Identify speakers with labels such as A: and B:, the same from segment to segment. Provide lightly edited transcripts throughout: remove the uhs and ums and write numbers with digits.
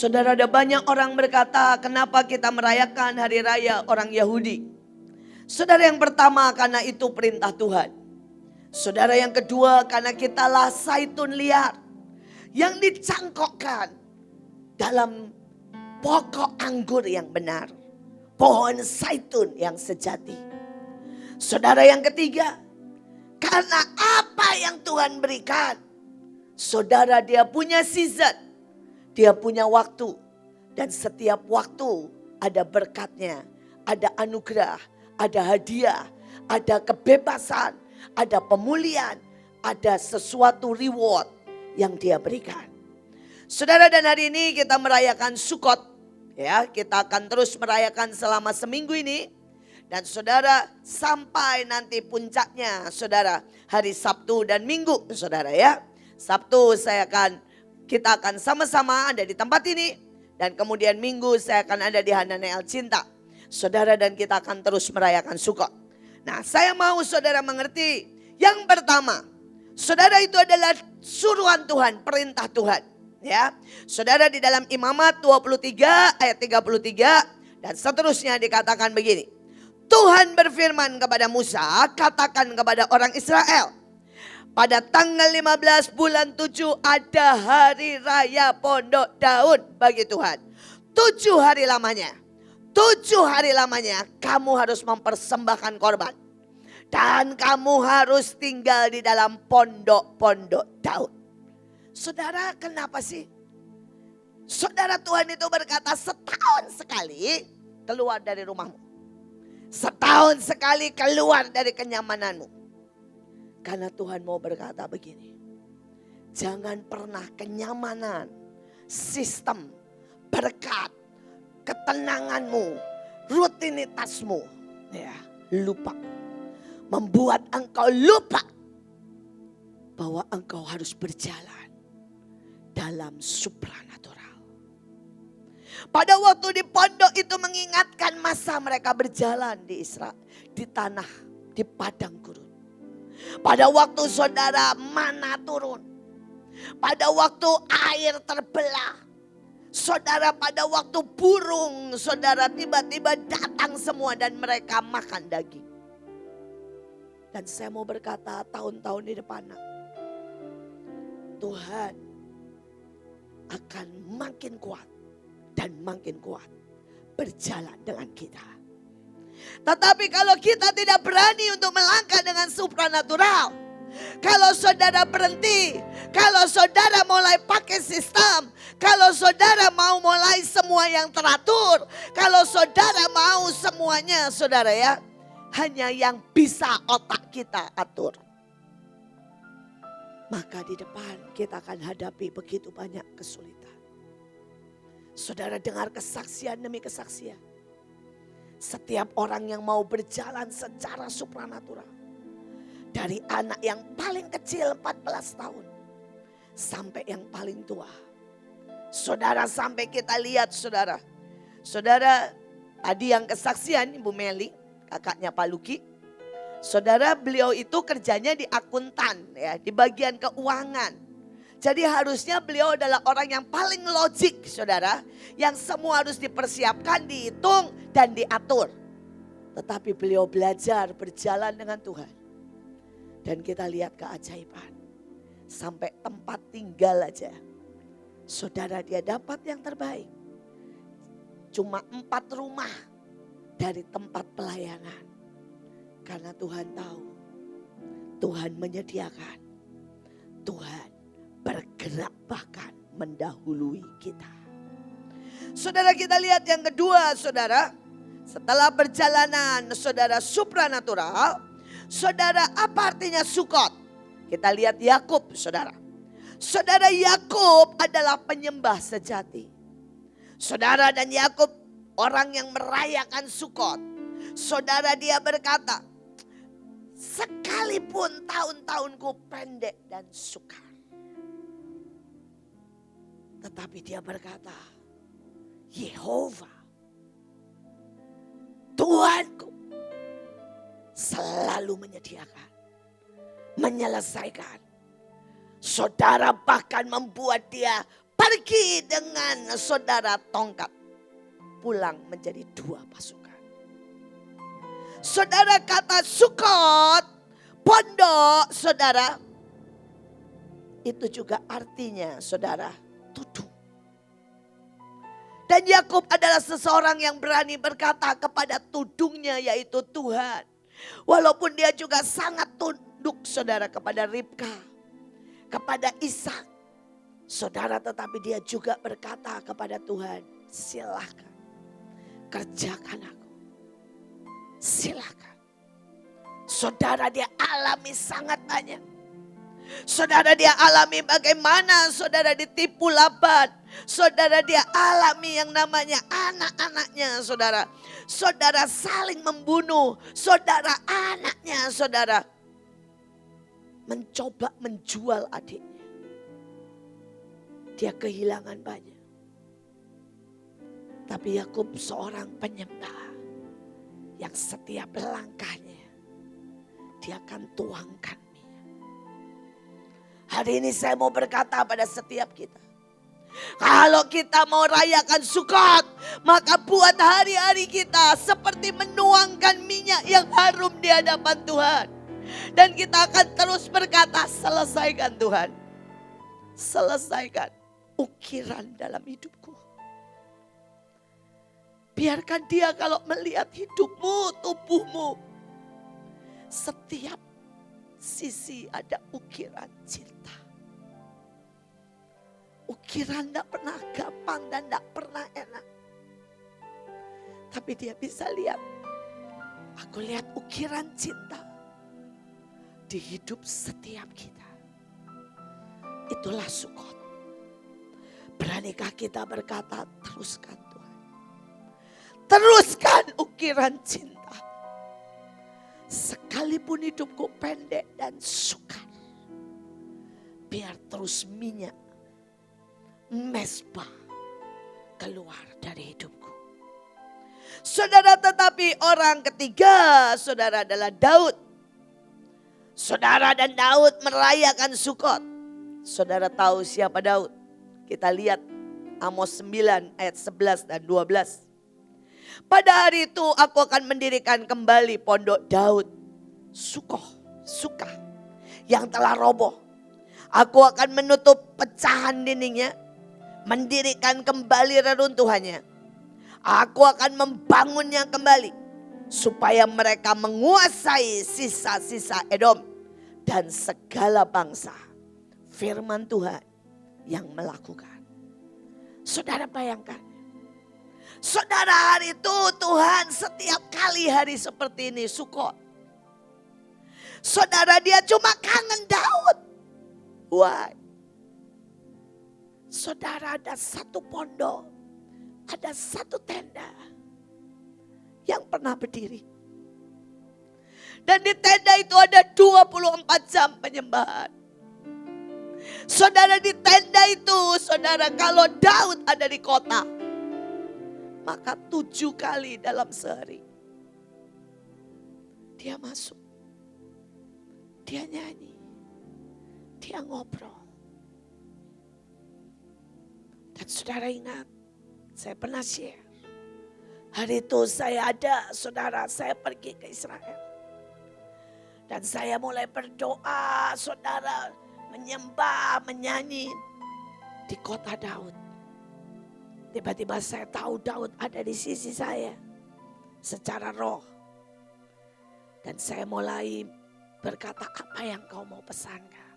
A: Saudara, ada banyak orang berkata, kenapa kita merayakan hari raya orang Yahudi? Saudara, yang pertama karena itu perintah Tuhan. Saudara, yang kedua karena kitalah zaitun liar yang dicangkokkan dalam pokok anggur yang benar. Pohon zaitun yang sejati. Saudara, yang ketiga, karena apa yang Tuhan berikan. Saudara, dia punya season. Dia punya waktu. Dan setiap waktu ada berkatnya. Ada anugerah. Ada hadiah. Ada kebebasan. Ada pemulihan. Ada sesuatu reward yang dia berikan. Saudara, dan hari ini kita merayakan Sukot. Ya, kita akan terus merayakan selama seminggu ini. Dan saudara, sampai nanti puncaknya saudara, hari Sabtu dan Minggu saudara ya. Sabtu kita akan sama-sama ada di tempat ini. Dan kemudian Minggu saya akan ada di Hananel Cinta. Saudara, dan kita akan terus merayakan Sukot. Nah, saya mau saudara mengerti. Yang pertama, saudara, itu adalah suruhan Tuhan, perintah Tuhan. Ya, saudara, di dalam Imamat 23 ayat 33 dan seterusnya dikatakan begini. Tuhan berfirman kepada Musa, katakan kepada orang Israel. Pada tanggal 15 bulan 7 ada hari raya Pondok Daun bagi Tuhan. 7 hari lamanya. 7 hari lamanya kamu harus mempersembahkan korban. Dan kamu harus tinggal di dalam pondok-pondok Daud. Saudara, kenapa sih? Saudara, Tuhan itu berkata setahun sekali keluar dari rumahmu. Setahun sekali keluar dari kenyamananmu. Karena Tuhan mau berkata begini. Jangan pernah kenyamanan, sistem, berkat, ketenanganmu, rutinitasmu. Ya, lupa. Membuat engkau lupa bahwa engkau harus berjalan dalam supranatural. Pada waktu di pondok itu mengingatkan masa mereka berjalan di Israel, di tanah, di padang gurun. Pada waktu saudara mana turun. Pada waktu air terbelah. Saudara, pada waktu burung saudara tiba-tiba datang semua dan mereka makan daging. Dan saya mau berkata tahun-tahun di depan, Tuhan akan makin kuat dan makin kuat berjalan dengan kita. Tetapi kalau kita tidak berani untuk melangkah dengan supranatural, kalau saudara berhenti, kalau saudara mulai pakai sistem, kalau saudara mau mulai semua yang teratur, kalau saudara mau semuanya saudara ya, hanya yang bisa otak kita atur. Maka di depan kita akan hadapi begitu banyak kesulitan. Saudara, dengar kesaksian demi kesaksian. Setiap orang yang mau berjalan secara supranatural. Dari anak yang paling kecil 14 tahun. Sampai yang paling tua. Saudara, sampai kita lihat saudara. Saudara, tadi yang kesaksian Ibu Meli, kakaknya Pak Luki. Saudara, beliau itu kerjanya di akuntan ya, di bagian keuangan. Jadi harusnya beliau adalah orang yang paling logik saudara. Yang semua harus dipersiapkan, dihitung dan diatur. Tetapi beliau belajar berjalan dengan Tuhan. Dan kita lihat keajaiban. Sampai tempat tinggal aja. Saudara, dia dapat yang terbaik. Cuma 4 rumah dari tempat pelayanan. Karena Tuhan tahu. Tuhan menyediakan. Tuhan bergerak bahkan mendahului kita. Saudara, kita lihat yang kedua saudara. Setelah perjalanan saudara supranatural. Saudara, apa artinya Sukot? Kita lihat Yakub saudara. Saudara, Yakub adalah penyembah sejati. Saudara, dan Yakub orang yang merayakan Sukot. Saudara, dia berkata, sekalipun tahun-tahunku pendek dan sukar. Tetapi dia berkata, Yehova, Tuhanku selalu menyediakan, menyelesaikan. Saudara, bahkan membuat dia pergi dengan saudara tongkat, pulang menjadi 2 pasukan. Saudara, kata Sukot, pondok, saudara, itu juga artinya, saudara, tudung. Dan Yakub adalah seseorang yang berani berkata kepada tudungnya, yaitu Tuhan. Walaupun dia juga sangat tunduk, saudara, kepada Ribka, kepada Ishak, saudara, tetapi dia juga berkata kepada Tuhan, silakan kerjakan aku, silakan. Saudara, dia alami sangat banyak. Saudara, dia alami bagaimana saudara ditipu Laban. Saudara, dia alami yang namanya anak-anaknya, saudara. Saudara saling membunuh. Saudara, anaknya, saudara mencoba menjual adiknya. Dia kehilangan banyak. Tapi Yakub seorang penyembah yang setiap langkahnya dia akan tuangkan minyak. Hari ini saya mau berkata pada setiap kita, kalau kita mau rayakan Sukot, maka buat hari-hari kita seperti menuangkan minyak yang harum di hadapan Tuhan. Dan kita akan terus berkata, selesaikan Tuhan, selesaikan ukiran dalam hidupku. Biarkan dia kalau melihat hidupmu, tubuhmu, setiap sisi ada ukiran cinta. Ukiran tidak pernah gampang dan tidak pernah enak. Tapi dia bisa lihat, aku lihat ukiran cinta di hidup setiap kita. Itulah Sukot. Beranikah kita berkata, teruskan Tuhan. Teruskan ukiran cinta. Sekalipun hidupku pendek dan sukar, biar terus minyak mesbah keluar dari hidupku. Saudara, tetapi orang ketiga, saudara, adalah Daud. Saudara, dan Daud merayakan Sukot. Saudara tahu siapa Daud? Kita lihat Amos 9 ayat 11 dan 12. Pada hari itu aku akan mendirikan kembali pondok Daud, Suka, yang telah roboh. Aku akan menutup pecahan dindingnya, mendirikan kembali reruntuhannya. Aku akan membangunnya kembali, supaya mereka menguasai sisa-sisa Edom dan segala bangsa. Firman Tuhan yang melakukan. Saudara, bayangkan. Saudara, hari itu Tuhan setiap kali hari seperti ini, Sukot. Saudara, dia cuma kangen Daud. Why? Saudara, ada satu pondok, ada satu tenda yang pernah berdiri. Dan di tenda itu ada 24 jam penyembahan. Saudara, di tenda itu, saudara, kalau Daud ada di kota, maka 7 kali dalam sehari dia masuk, dia nyanyi, dia ngobrol. Dan saudara ingat, saya pernah share, hari itu saya ada, saudara, saya pergi ke Israel. Dan saya mulai berdoa, saudara, menyembah, menyanyi di kota Daud. Tiba-tiba saya tahu Daud ada di sisi saya secara roh. Dan saya mulai berkata, apa yang kau mau pesankan?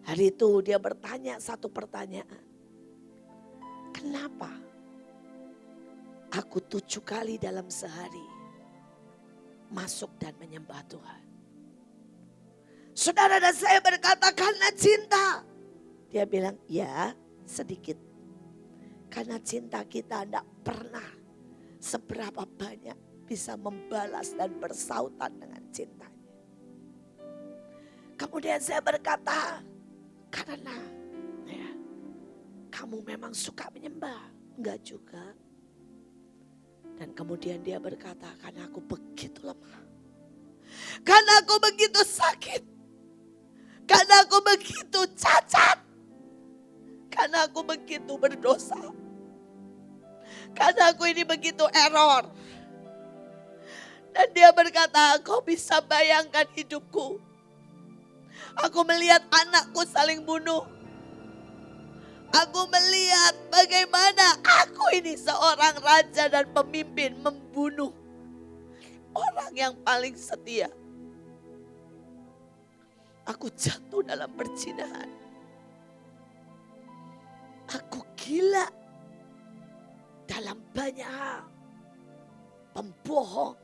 A: Hari itu dia bertanya satu pertanyaan. Kenapa aku 7 kali dalam sehari masuk dan menyembah Tuhan? Saudara, dan saya berkata, karena cinta. Dia bilang, ya sedikit. Karena cinta kita tidak pernah seberapa banyak bisa membalas dan bersautan dengan cintanya. Kemudian saya berkata, karena ya, kamu memang suka menyembah. Enggak juga. Dan kemudian dia berkata, karena aku begitu lemah. Karena aku begitu sakit. Karena aku begitu cacat. Karena aku begitu berdosa. Karena aku ini begitu error. Dan dia berkata, kau bisa bayangkan hidupku. Aku melihat anakku saling bunuh. Aku melihat bagaimana aku ini seorang raja dan pemimpin membunuh orang yang paling setia. Aku jatuh dalam perzinahan. Aku gila dalam banyak hal. Pembohong.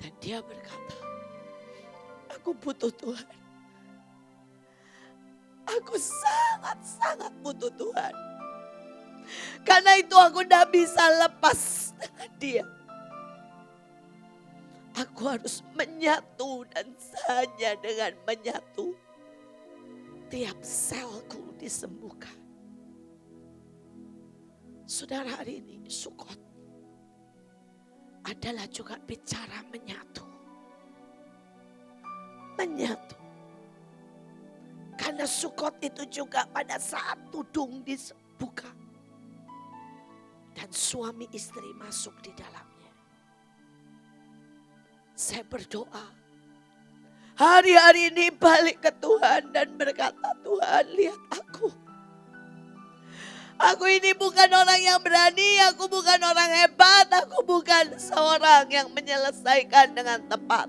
A: Dan dia berkata, aku butuh Tuhan. Aku sangat-sangat butuh Tuhan. Karena itu aku tidak bisa lepas dengan dia. Aku harus menyatu dan hanya dengan menyatu. Tiap selku disembuhkan. Saudara, hari ini Sukot adalah juga bicara menyatu. Menyatu. Karena Sukot itu juga pada saat tudung dibuka. Dan suami istri masuk di dalamnya. Saya berdoa. Hari-hari ini balik ke Tuhan dan berkata, Tuhan lihat aku. Aku ini bukan orang yang berani, aku bukan orang hebat, aku bukan seorang yang menyelesaikan dengan tepat.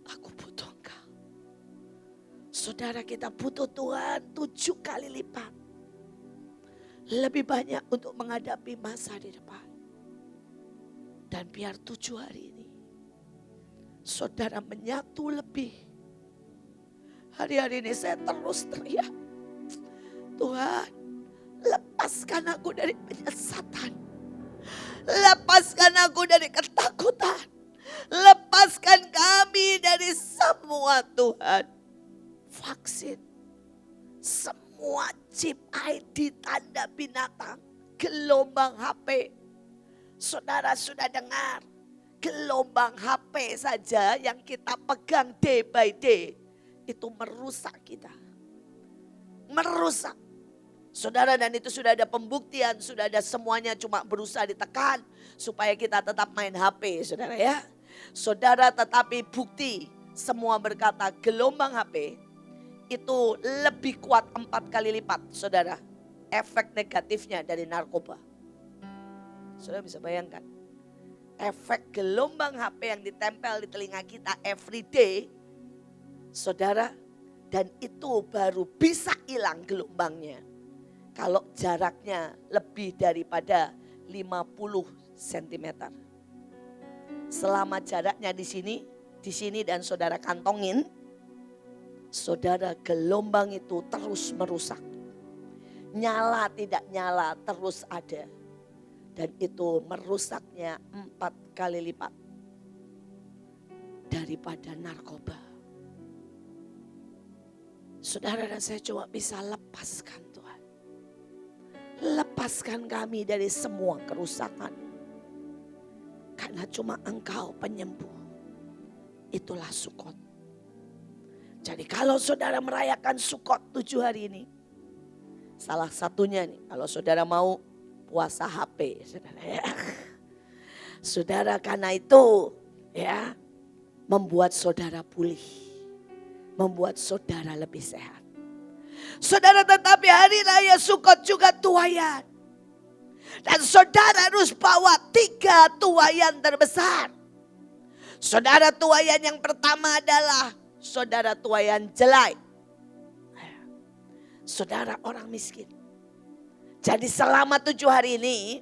A: Aku butuh Engkau. Saudara, kita butuh Tuhan 7 kali lipat. Lebih banyak untuk menghadapi masa di depan. Dan biar 7 hari ini, saudara menyatu lebih. Hari-hari ini saya terus teriak. Tuhan, lepaskan aku dari penyesatan. Lepaskan aku dari ketakutan. Lepaskan kami dari semua Tuhan. Vaksin. Semua chip ID tanda binatang. Gelombang HP. Saudara sudah dengar. Gelombang HP saja yang kita pegang day by day. Itu merusak kita. Merusak. Saudara, dan itu sudah ada pembuktian, sudah ada semuanya, cuma berusaha ditekan supaya kita tetap main HP, saudara ya. Saudara, tetapi bukti semua berkata gelombang HP itu lebih kuat 4 kali lipat, saudara. Efek negatifnya dari narkoba. Saudara bisa bayangkan. Efek gelombang HP yang ditempel di telinga kita every day, saudara, dan itu baru bisa hilang gelombangnya kalau jaraknya lebih daripada 50 cm. Selama jaraknya di sini dan saudara kantongin, saudara, gelombang itu terus merusak. Nyala tidak nyala terus ada. Dan itu merusaknya 4 kali lipat daripada narkoba. Saudara dan saya coba bisa lepaskan Tuhan. Lepaskan kami dari semua kerusakan. Karena cuma Engkau penyembuh. Itulah Sukot. Jadi kalau saudara merayakan Sukot 7 hari ini. Salah satunya nih, kalau saudara mau puasa HP, saudara ya. Saudara, karena itu ya membuat saudara pulih. Membuat saudara lebih sehat. Saudara, tetapi hari raya Sukot juga tuayan. Dan saudara harus bawa 3 tuayan terbesar. Saudara, tuayan yang pertama adalah saudara tuayan jelai. Saudara orang miskin. Jadi selama 7 hari ini,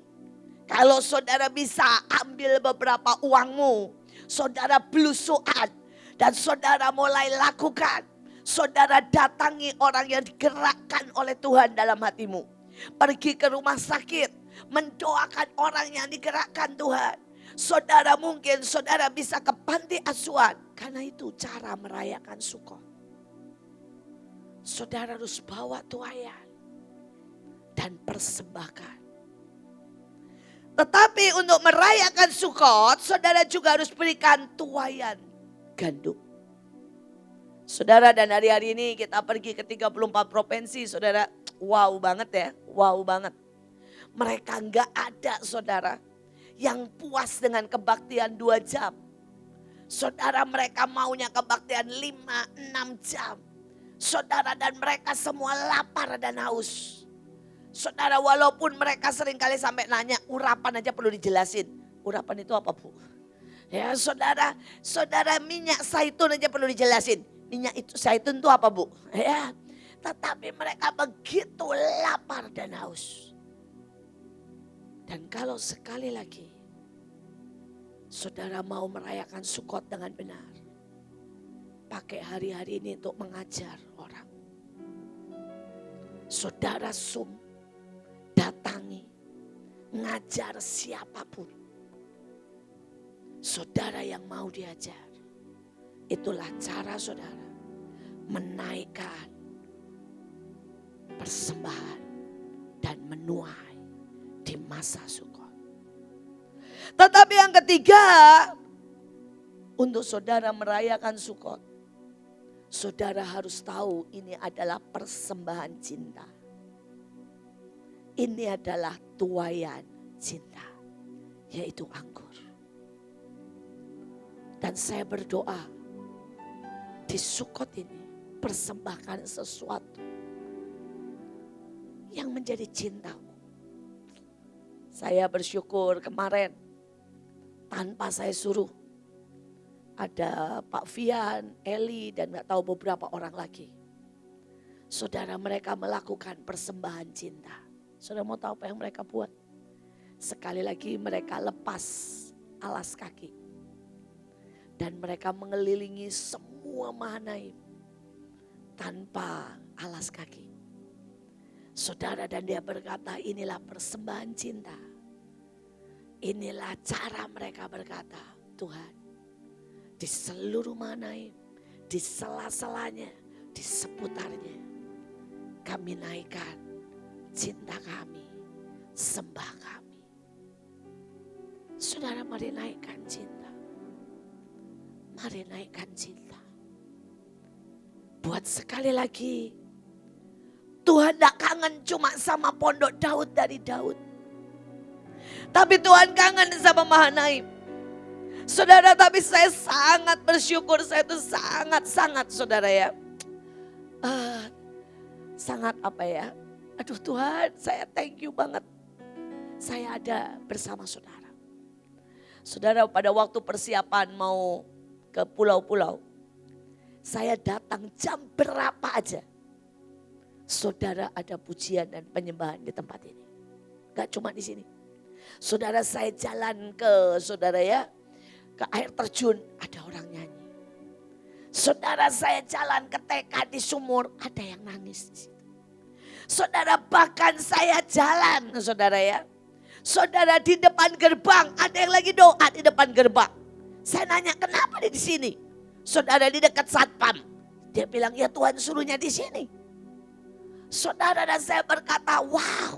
A: kalau saudara bisa ambil beberapa uangmu, saudara belusuan, dan saudara mulai lakukan. Saudara datangi orang yang digerakkan oleh Tuhan dalam hatimu. Pergi ke rumah sakit, mendoakan orang yang digerakkan Tuhan. Saudara mungkin saudara bisa ke panti asuhan. Karena itu cara merayakan Sukot. Saudara harus bawa tuayan dan persembahkan. Tetapi untuk merayakan Sukot, saudara juga harus berikan tuayan gandum. Saudara, dan hari-hari ini kita pergi ke 34 provinsi, saudara. Wow banget ya, wow banget. Mereka enggak ada, saudara, yang puas dengan kebaktian 2 jam. Saudara, mereka maunya kebaktian 5-6 jam. Saudara, dan mereka semua lapar dan haus. Saudara, walaupun mereka seringkali sampai nanya, urapan aja perlu dijelasin. Urapan itu apa, Bu? Ya saudara, saudara, minyak zaitun aja perlu dijelasin. Minyak itu zaitun itu apa, Bu? Ya, tetapi mereka begitu lapar dan haus. Dan kalau sekali lagi saudara mau merayakan Sukot dengan benar, pakai hari-hari ini untuk mengajar orang. Saudara datangi, ngajar siapapun. Saudara yang mau diajar. Itulah cara saudara menaikkan persembahan dan menuai di masa Sukot. Tetapi yang ketiga, untuk saudara merayakan Sukot, saudara harus tahu ini adalah persembahan cinta. Ini adalah tuaian cinta, yaitu anggur. Dan saya berdoa, di Sukot ini persembahkan sesuatu yang menjadi cintamu. Saya bersyukur kemarin tanpa saya suruh, ada Pak Fian, Eli, dan gak tahu beberapa orang lagi. Saudara, mereka melakukan persembahan cinta. Saudara mau tahu apa yang mereka buat? Sekali lagi mereka lepas alas kaki. Dan mereka mengelilingi semua Mahanaim tanpa alas kaki. Saudara, dan dia berkata, inilah persembahan cinta. Inilah cara mereka berkata, Tuhan, di seluruh Mahanaim, di sela-selanya, di seputarnya, kami naikkan cinta kami, sembah kami. Saudara, mari naikkan cinta. Mari naikkan cinta. Buat sekali lagi, Tuhan gak kangen cuma sama pondok Daud dari Daud. Tapi Tuhan kangen sama Mahanaim. Saudara, tapi saya sangat bersyukur, saya itu sangat saudara ya. Sangat apa ya, aduh Tuhan, saya thank you banget. Saya ada bersama saudara. Saudara, pada waktu persiapan mau ke pulau-pulau, saya datang jam berapa aja. Saudara, ada pujian dan penyembahan di tempat ini. Gak cuma di sini. Saudara, saya jalan ke saudara ya, ke air terjun, ada orang nyanyi. Saudara, saya jalan ke TK di sumur, ada yang nangis di situ. Saudara, bahkan saya jalan, saudara ya. Saudara, di depan gerbang, ada yang lagi doa di depan gerbang. Saya nanya, kenapa dia di sini? Saudara, di dekat satpam. Dia bilang, ya Tuhan suruhnya di sini. Saudara, dan saya berkata, wow.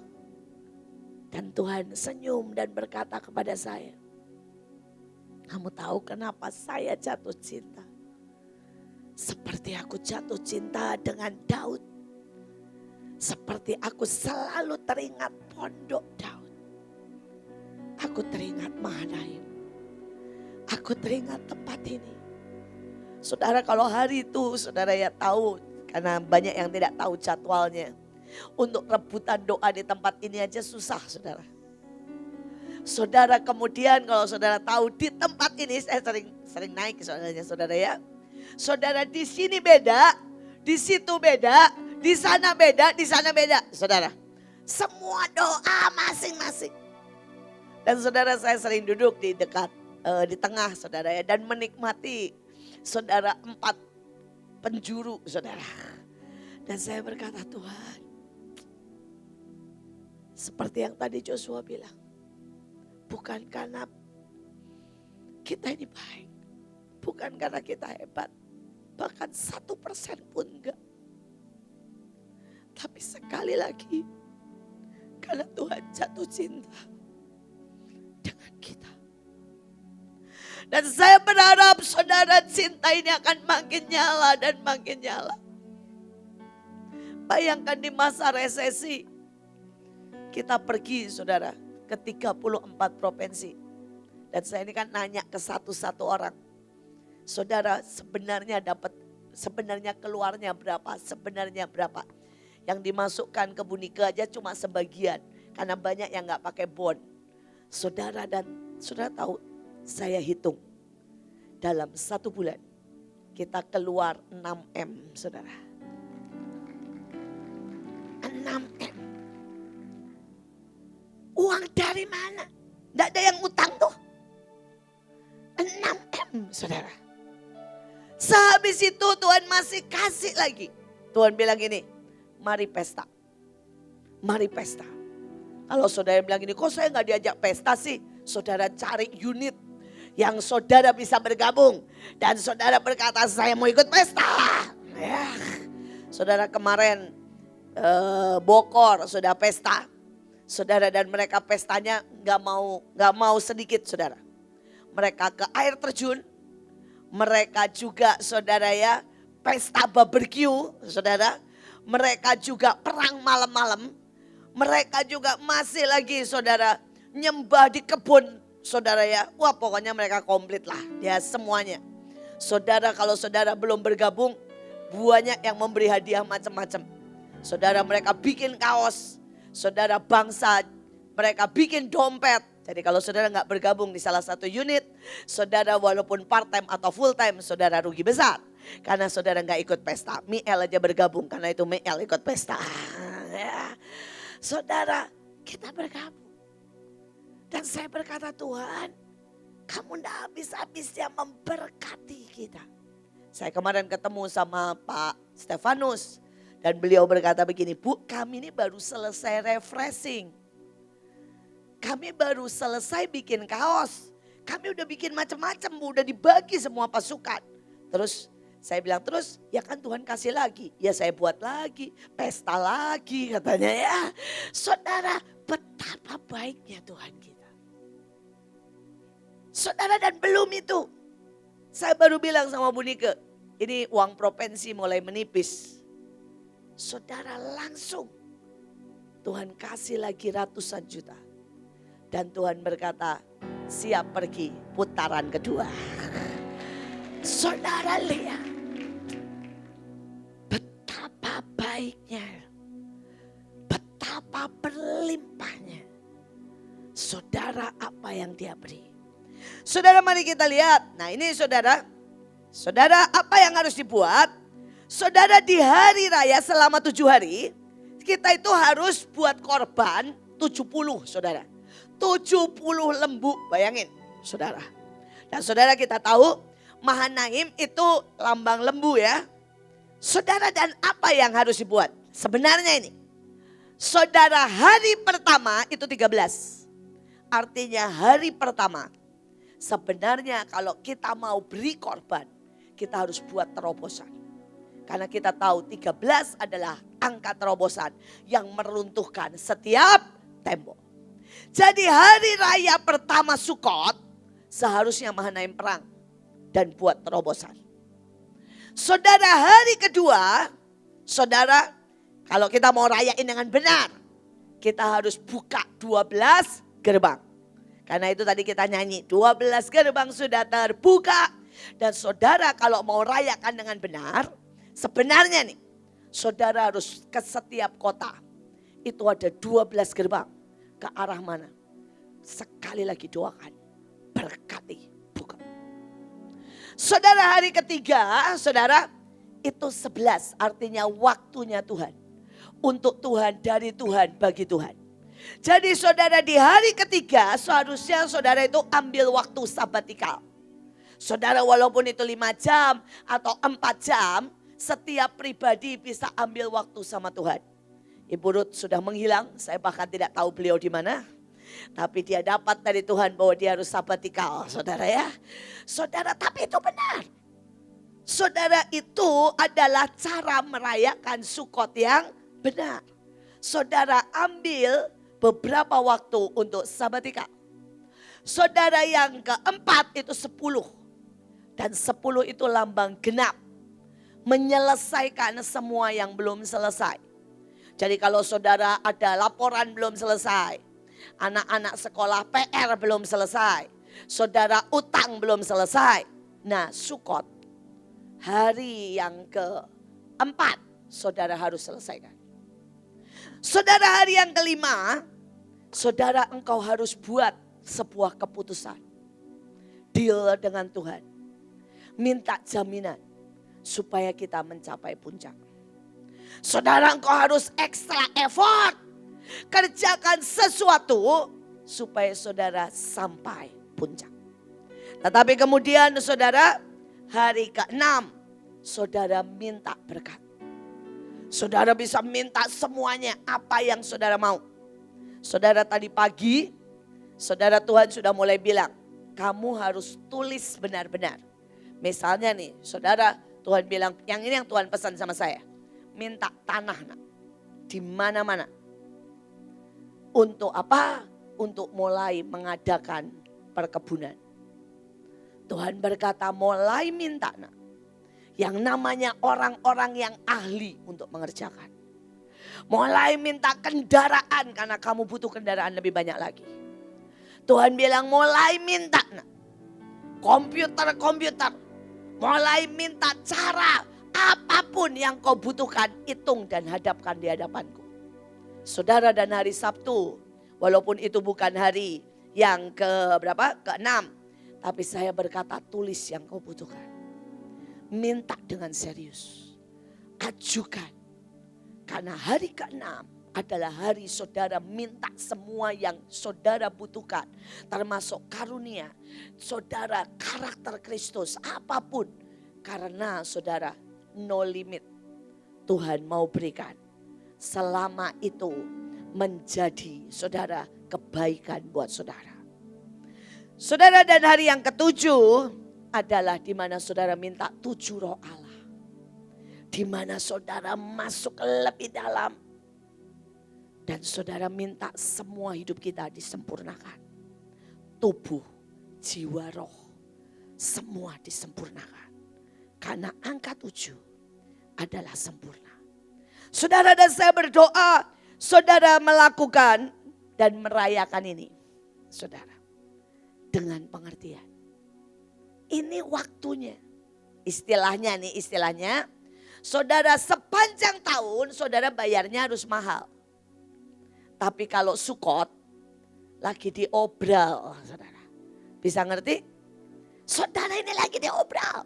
A: Dan Tuhan senyum dan berkata kepada saya, kamu tahu kenapa saya jatuh cinta? Seperti aku jatuh cinta dengan Daud. Seperti aku selalu teringat pondok Daud. Aku teringat Mahanaim. Aku teringat tempat ini. Saudara, kalau hari itu saudara ya tahu, karena banyak yang tidak tahu jadwalnya. Untuk rebutan doa di tempat ini aja susah, saudara. Saudara, kemudian kalau saudara tahu di tempat ini, saya sering naik saudaranya saudara ya. Saudara, di sini beda, di situ beda, di sana beda, di sana beda. Saudara, semua doa masing-masing. Dan saudara, saya sering duduk di dekat, di tengah saudara ya, dan menikmati saudara 4 penjuru saudara. Dan saya berkata, Tuhan, seperti yang tadi Joshua bilang, bukan karena kita ini baik, bukan karena kita hebat, bahkan 1% pun enggak. Tapi sekali lagi, karena Tuhan jatuh cinta dengan kita. Dan saya berharap saudara cinta ini akan makin nyala dan makin nyala. Bayangkan di masa resesi, kita pergi saudara ke 34 provinsi. Dan saya ini kan nanya ke satu-satu orang. Saudara sebenarnya keluarnya berapa, sebenarnya berapa. Yang dimasukkan ke Bunike aja cuma sebagian. Karena banyak yang gak pakai bon. Saudara tahu, saya hitung. Dalam 1 bulan kita keluar 6M saudara. 6M. Uang dari mana? Tidak ada yang utang tuh. 6M saudara. Sehabis itu Tuhan masih kasih lagi. Tuhan bilang gini, mari pesta. Mari pesta. Kalau saudara bilang gini, kok saya gak diajak pesta sih? Saudara cari unit yang saudara bisa bergabung. Dan saudara berkata saya mau ikut pesta. Ya. Saudara kemarin Bokor sudah pesta. Saudara dan mereka pestanya gak mau sedikit saudara. Mereka ke air terjun. Mereka juga saudara ya pesta barbecue saudara. Mereka juga perang malam-malam. Mereka juga masih lagi saudara nyembah di kebun saudara ya. Wah pokoknya mereka komplit lah ya semuanya. Saudara kalau saudara belum bergabung banyak yang memberi hadiah macam-macam. Saudara mereka bikin kaos. Saudara bangsa mereka bikin dompet. Jadi kalau saudara gak bergabung di salah satu unit, saudara walaupun part time atau full time, saudara rugi besar. Karena saudara gak ikut pesta. Miel aja bergabung karena itu Miel ikut pesta. Ya. Saudara kita bergabung. Dan saya berkata Tuhan, kamu gak habis-habisnya memberkati kita. Saya kemarin ketemu sama Pak Stefanus. Dan beliau berkata begini, Bu kami ini baru selesai refreshing. Kami baru selesai bikin kaos. Kami udah bikin macam-macam, udah dibagi semua pasukan. Terus saya bilang terus ya kan Tuhan kasih lagi. Ya saya buat lagi, pesta lagi katanya ya. Saudara betapa baiknya Tuhan kita. Saudara dan belum itu. Saya baru bilang sama Bunike, ini uang provinsi mulai menipis. Saudara langsung Tuhan kasih lagi ratusan juta. Dan Tuhan berkata siap pergi putaran kedua. Saudara lihat betapa baiknya, betapa berlimpahnya. Saudara apa yang dia beri. Saudara mari kita lihat. Nah ini saudara apa yang harus dibuat? Saudara di hari raya selama 7 hari, kita itu harus buat korban 70 saudara. 70 lembu bayangin saudara. Dan saudara kita tahu Mahanaim itu lambang lembu ya. Saudara dan apa yang harus dibuat? Sebenarnya ini. Saudara hari pertama itu 13. Artinya hari pertama. Sebenarnya kalau kita mau beri korban, kita harus buat terobosan. Karena kita tahu 13 adalah angka terobosan yang meruntuhkan setiap tembok. Jadi hari raya pertama Sukot seharusnya Mahanaim perang dan buat terobosan. Saudara hari kedua, saudara kalau kita mau rayain dengan benar, kita harus buka 12 gerbang. Karena itu tadi kita nyanyi 12 gerbang sudah terbuka. Dan saudara kalau mau rayakan dengan benar, sebenarnya nih, saudara harus ke setiap kota. Itu ada 12 gerbang. Ke arah mana? Sekali lagi doakan. Berkati. Buka. Saudara hari ketiga, saudara itu 11. Artinya waktunya Tuhan. Untuk Tuhan, dari Tuhan, bagi Tuhan. Jadi saudara di hari ketiga seharusnya saudara itu ambil waktu sabatikal. Saudara walaupun itu 5 jam atau 4 jam. Setiap pribadi bisa ambil waktu sama Tuhan. Ibu Ruth sudah menghilang, saya bahkan tidak tahu beliau di mana. Tapi dia dapat dari Tuhan bahwa dia harus sabatikal, saudara ya. Saudara, tapi itu benar. Saudara itu adalah cara merayakan Sukot yang benar. Saudara ambil beberapa waktu untuk sabatikal. Saudara yang keempat itu 10. Dan 10 itu lambang genap. Menyelesaikan semua yang belum selesai. Jadi kalau saudara ada laporan belum selesai, anak-anak sekolah PR belum selesai, saudara utang belum selesai. Nah, Sukot, hari yang keempat, saudara harus selesaikan. Saudara, hari yang kelima, saudara engkau harus buat sebuah keputusan. Deal dengan Tuhan. Minta jaminan supaya kita mencapai puncak. Saudara, engkau harus extra effort. Kerjakan sesuatu supaya saudara sampai puncak. Tetapi kemudian saudara, hari ke-6 saudara minta berkat. Saudara bisa minta semuanya apa yang saudara mau. Saudara, tadi pagi saudara, Tuhan sudah mulai bilang, kamu harus tulis benar-benar. Misalnya nih saudara, Tuhan bilang, yang ini yang Tuhan pesan sama saya. Minta tanah nak, di mana-mana. Untuk apa? Untuk mulai mengadakan perkebunan. Tuhan berkata mulai minta nak. Yang namanya orang-orang yang ahli untuk mengerjakan. Mulai minta kendaraan karena kamu butuh kendaraan lebih banyak lagi. Tuhan bilang mulai minta nak. Komputer. Mulai minta cara apapun yang kau butuhkan, hitung dan hadapkan di hadapanku. Saudara, dan hari Sabtu, walaupun itu bukan hari yang ke-6, tapi saya berkata tulis yang kau butuhkan. Minta dengan serius. Ajukan. Karena hari ke-6 adalah hari saudara minta semua yang saudara butuhkan. Termasuk karunia, saudara, karakter Kristus, apapun. Karena saudara, no limit Tuhan mau berikan. Selama itu menjadi saudara kebaikan buat saudara. Saudara, dan hari yang ke-7 adalah di mana saudara minta 7 roh Allah. Di mana saudara masuk lebih dalam. Dan saudara minta semua hidup kita disempurnakan. Tubuh, jiwa, roh. Semua disempurnakan. Karena angka 7 adalah sempurna. Saudara, dan saya berdoa saudara melakukan dan merayakan ini. Saudara, dengan pengertian. Ini waktunya. Istilahnya, saudara sepanjang tahun saudara bayarnya harus mahal. Tapi kalau Sukot lagi diobral, saudara. Bisa ngerti? Saudara, ini lagi diobral.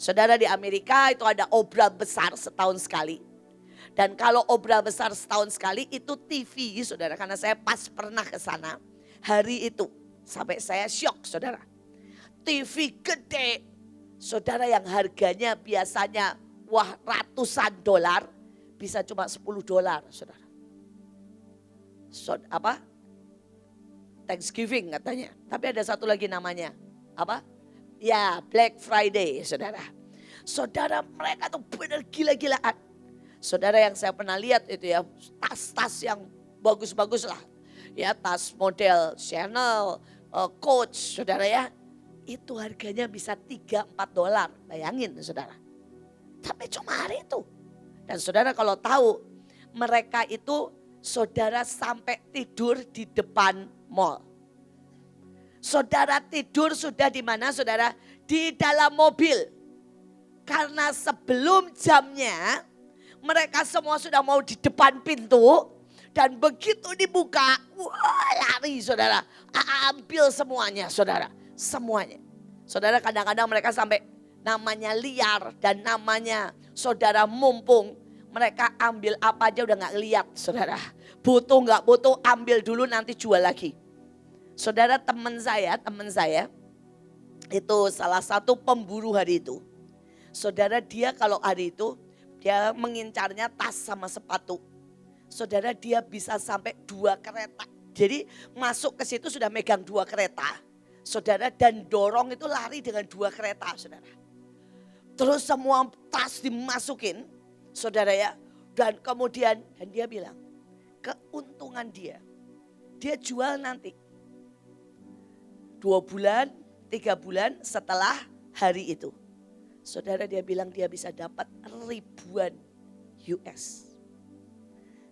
A: Saudara, di Amerika itu ada obral besar setahun sekali. Dan kalau obral besar setahun sekali itu TV, saudara. Karena saya pas pernah ke sana hari itu. Sampai saya syok, saudara. TV gede. Saudara, yang harganya biasanya ratusan dolar. Bisa cuma $10, saudara. Thanksgiving katanya. Tapi ada satu lagi namanya. Apa? Ya, Black Friday, saudara. Saudara, mereka tuh benar gila-gilaan. Saudara, yang saya pernah lihat itu ya, tas-tas yang bagus-bagus lah. Ya, tas model Chanel, Coach, saudara ya. Itu harganya bisa $3-4, bayangin saudara. Tapi cuma hari itu. Dan saudara kalau tahu, mereka itu saudara sampai tidur di depan mall. Saudara tidur sudah di mana saudara? Di dalam mobil. Karena sebelum jamnya, mereka semua sudah mau di depan pintu. Dan begitu dibuka, wah, lari saudara. Ambil semuanya saudara. Semuanya. Saudara, kadang-kadang mereka sampai namanya liar dan namanya saudara mumpung. Mereka ambil apa aja udah gak lihat saudara. Butuh gak butuh ambil dulu nanti jual lagi. Saudara, teman saya itu salah satu pemburu hari itu. Saudara, dia kalau hari itu dia mengincarnya tas sama sepatu. Saudara, dia bisa sampai 2 kereta. Jadi masuk ke situ sudah megang 2 kereta. Saudara, dan dorong itu lari dengan 2 kereta saudara. Terus semua tas dimasukin saudara ya. Dan kemudian dan dia bilang keuntungan dia jual nanti 2 bulan, 3 bulan setelah hari itu. Saudara, dia bilang dia bisa dapat ribuan US.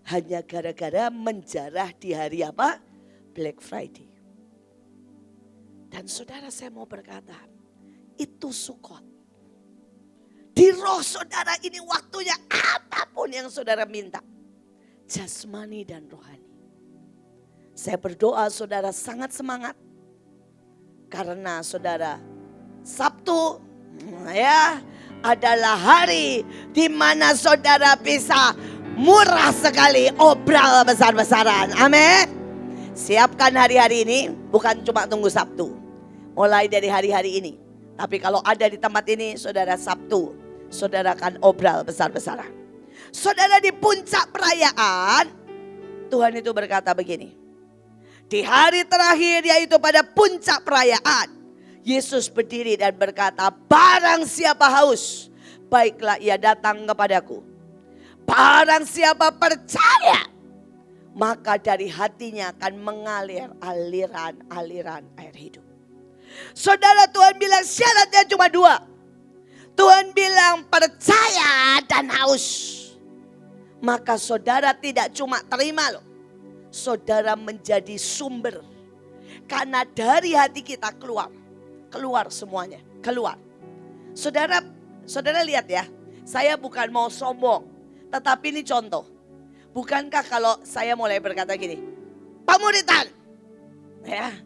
A: Hanya gara-gara menjarah di hari apa? Black Friday. Dan saudara, saya mau berkata, itu Sukot. Di roh saudara ini waktunya apapun yang saudara minta. Jasmani dan rohani. Saya berdoa saudara sangat semangat. Karena saudara, Sabtu ya adalah hari di mana saudara bisa murah sekali obral besar-besaran. Amin. Siapkan hari-hari ini, bukan cuma tunggu Sabtu. Mulai dari hari-hari ini. Tapi kalau ada di tempat ini, saudara, Sabtu, saudara akan obral besar-besaran. Saudara, di puncak perayaan, Tuhan itu berkata begini. Di hari terakhir, yaitu pada puncak perayaan, Yesus berdiri dan berkata, barang siapa haus, baiklah ia datang kepadaku. Barang siapa percaya, maka dari hatinya akan mengalir aliran-aliran air hidup. Saudara, Tuhan bilang syaratnya cuma 2. Tuhan bilang percaya dan haus. Maka saudara tidak cuma terima loh. Saudara menjadi sumber. Karena dari hati kita keluar semuanya, keluar. Saudara lihat ya, saya bukan mau sombong, tetapi ini contoh. Bukankah kalau saya mulai berkata gini, pemuritan, ya,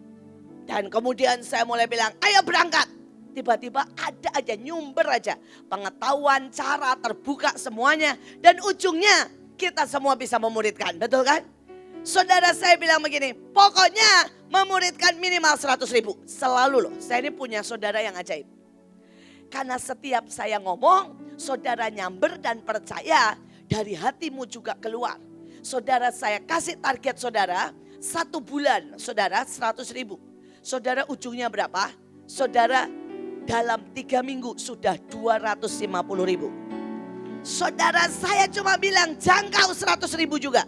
A: dan kemudian saya mulai bilang, ayo berangkat. Tiba-tiba ada aja, nyumber aja, pengetahuan, cara terbuka semuanya, dan ujungnya kita semua bisa memuridkan, betul kan? Saudara, saya bilang begini, pokoknya memuridkan minimal 100.000. Selalu loh, saya ini punya saudara yang ajaib. Karena setiap saya ngomong, saudara nyamber dan percaya, dari hatimu juga keluar. Saudara, saya kasih target saudara, 1 bulan saudara 100.000. Saudara, ujungnya berapa? Saudara, dalam 3 minggu sudah 250.000. Saudara, saya cuma bilang jangkau 100.000 juga.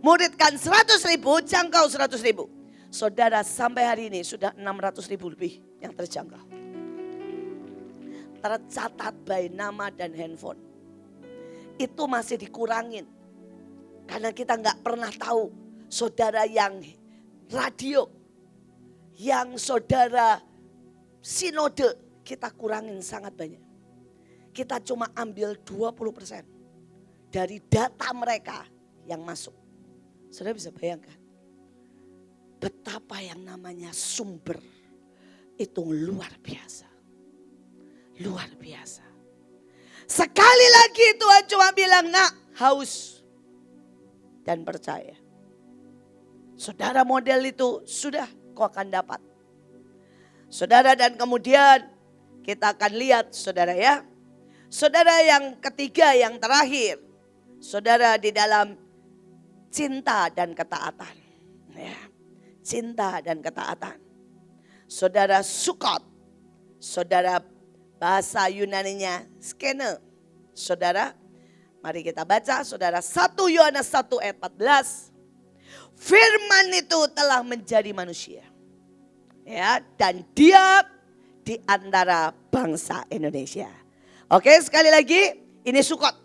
A: Muridkan 100.000, jangkau 100.000. Saudara, sampai hari ini sudah 600.000 lebih yang terjangkau. Tercatat by nama dan handphone. Itu masih dikurangin. Karena kita nggak pernah tahu saudara yang radio, yang saudara sinode, kita kurangin sangat banyak. Kita cuma ambil 20% dari data mereka yang masuk. Saudara bisa bayangkan betapa yang namanya sumber itu luar biasa. Luar biasa. Sekali lagi Tuhan cuma bilang, nak, haus dan percaya. Saudara, model itu sudah kau akan dapat. Saudara, dan kemudian kita akan lihat saudara ya. Saudara, yang ketiga, yang terakhir. Saudara, di dalam cinta dan ketaatan. Ya, cinta dan ketaatan. Saudara, Sukot. Saudara, bahasa Yunaninya skene. Saudara, mari kita baca. Saudara, 1 Yohanes 1 ayat 14. Firman itu telah menjadi manusia. Ya, dan diam di antara bangsa Indonesia. Oke, sekali lagi. Ini Sukot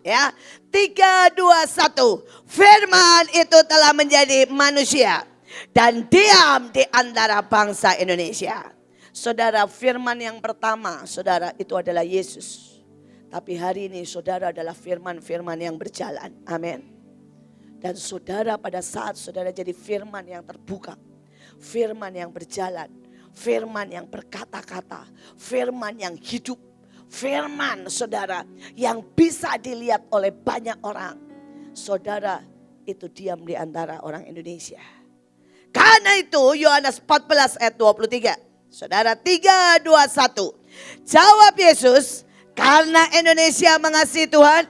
A: ya. 3, 2, 1. Firman itu telah menjadi manusia dan diam di antara bangsa Indonesia. Saudara, firman yang pertama, saudara, itu adalah Yesus. Tapi hari ini saudara adalah firman-firman yang berjalan. Amin. Dan saudara, pada saat saudara jadi firman yang terbuka, firman yang berjalan, firman yang berkata-kata, firman yang hidup, firman saudara yang bisa dilihat oleh banyak orang. Saudara, itu diam di antara orang Indonesia. Karena itu Yohanes 14 ayat 23. Saudara, 3, 2, 1. Jawab Yesus, karena Indonesia mengasihi Tuhan,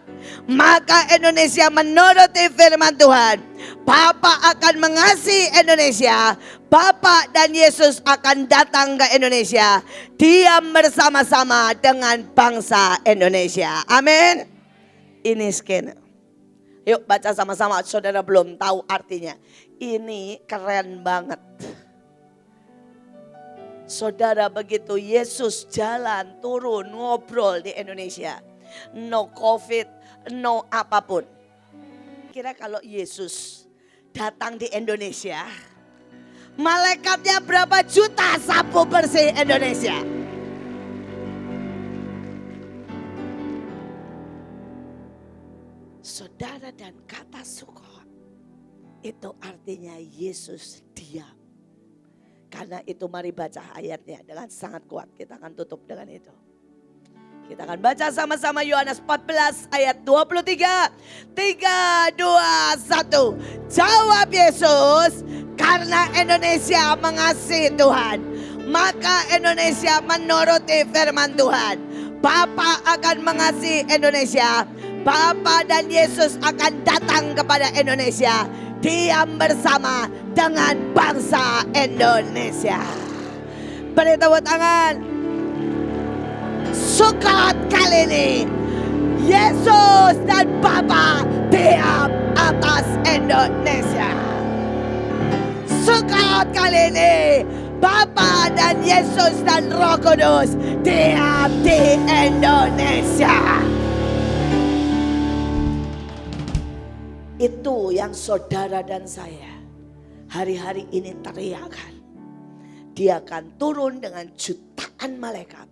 A: maka Indonesia menuruti firman Tuhan. Bapa akan mengasihi Indonesia. Bapa dan Yesus akan datang ke Indonesia. Diam bersama-sama dengan bangsa Indonesia. Amin. Ini skena. Yuk baca sama-sama, saudara belum tahu artinya. Ini keren banget. Saudara, begitu Yesus jalan, turun, ngobrol di Indonesia. No COVID, no apapun. Kira kalau Yesus datang di Indonesia, malaikatnya berapa juta sapu bersih Indonesia? Saudara, dan kata Sukot itu artinya Yesus diam. Karena itu mari baca ayatnya dengan sangat kuat. Kita akan tutup dengan itu. Kita akan baca sama-sama Yohanes 14 ayat 23. 3, 2, 1. Jawab Yesus, karena Indonesia mengasihi Tuhan, maka Indonesia menuruti firman Tuhan. Bapa akan mengasihi Indonesia. Bapa dan Yesus akan datang kepada Indonesia. Diam bersama dengan bangsa Indonesia. Beri tepuk tangan. Sukot kali ini Yesus dan Bapa diam atas Indonesia. Sukot kali ini Bapa dan Yesus dan Roh Kudus diam di Indonesia. Itu yang saudara dan saya hari-hari ini teriakan. Dia akan turun dengan jutaan malaikat,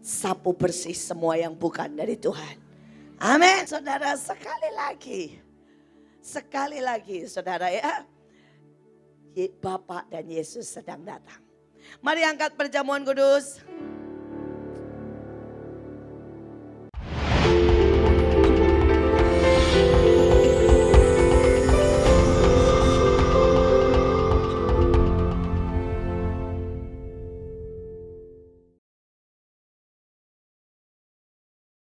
A: sapu bersih semua yang bukan dari Tuhan. Amin. Saudara, sekali lagi saudara ya, Bapak dan Yesus sedang datang. Mari angkat perjamuan kudus.